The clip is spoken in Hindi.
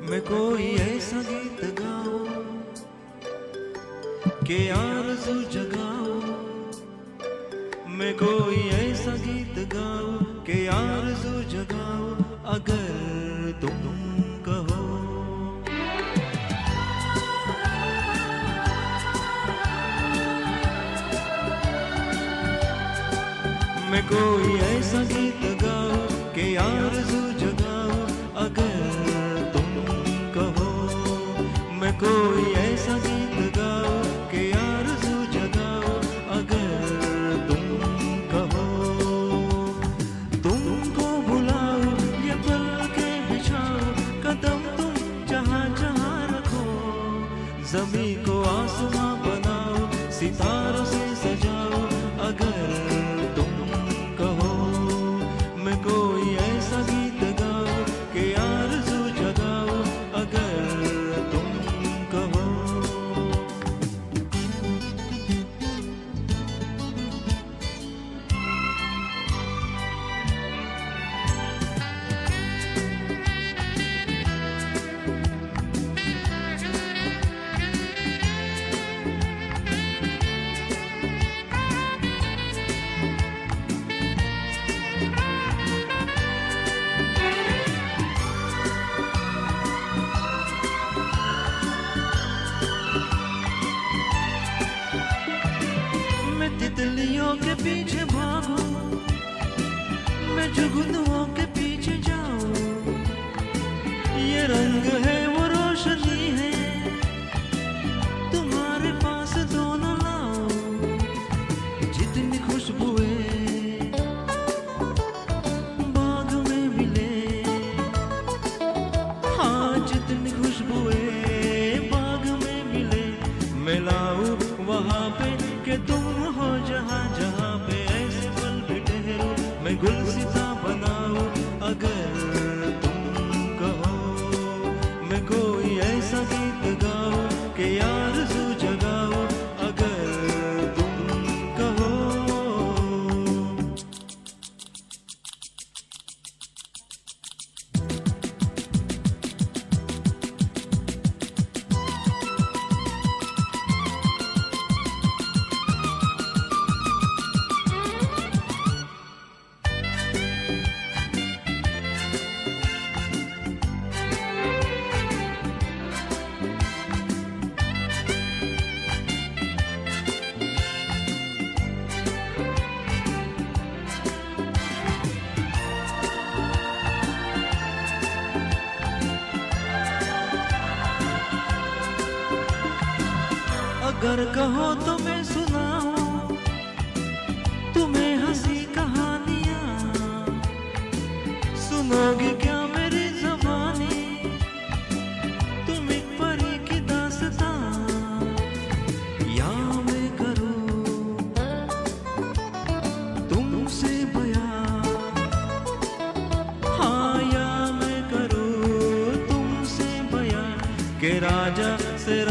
मैं कोई ऐसा गीत गाऊं कि आरज़ू जगाऊं। मैं कोई ऐसा गीत गाऊं कि आरज़ू जगाऊं। अगर तुम कहो मैं कोई ऐसा गीत गाऊं कि आरज़ू जगाऊं। अगर तुम कहो मैं कोई ऐसा गीत गाऊं कि आरज़ू जगाऊं। अगर तुम कहो तुमको बुलाऊं ये पल के बिछाऊं। कदम तुम जहाँ जहाँ रखो ज़मीं को आसमां बनाओ सितारों से सजाओ। अगर तुम कहो मैं कोई ऐसा गीत गाऊं कि आरज़ू जगाऊं। अगर तुम कहो मैं तितलियों के पीछे भागूं, मैं जुगनुओं के पीछे जाऊं। ये रंग है वो रोशनी है तुम्हारे पास दोनों लाऊं। जितनी खुशबुएं बाग में मिले, हाँ जितनी खुशबुएं बाग में मिले मैं लाऊं वहाँ पे कि तुम हो जहाँ जहाँ पे ऐसे पल भी ठहरूं मैं गुलसिता बनाऊं। अगर तुम कहो मैं कोई ऐसा गीत गाऊं कि आरज़ू जगाऊं। अगर तुम कहो अगर कहो तो मैं सुनाऊं तुम्हें हंसी कहानियां। सुनोगी क्या मेरी ज़बानी तुम एक परी की दास्तां। या मैं करूं तुमसे बयां, हाँ या मैं करूं तुमसे बयां कि राजा से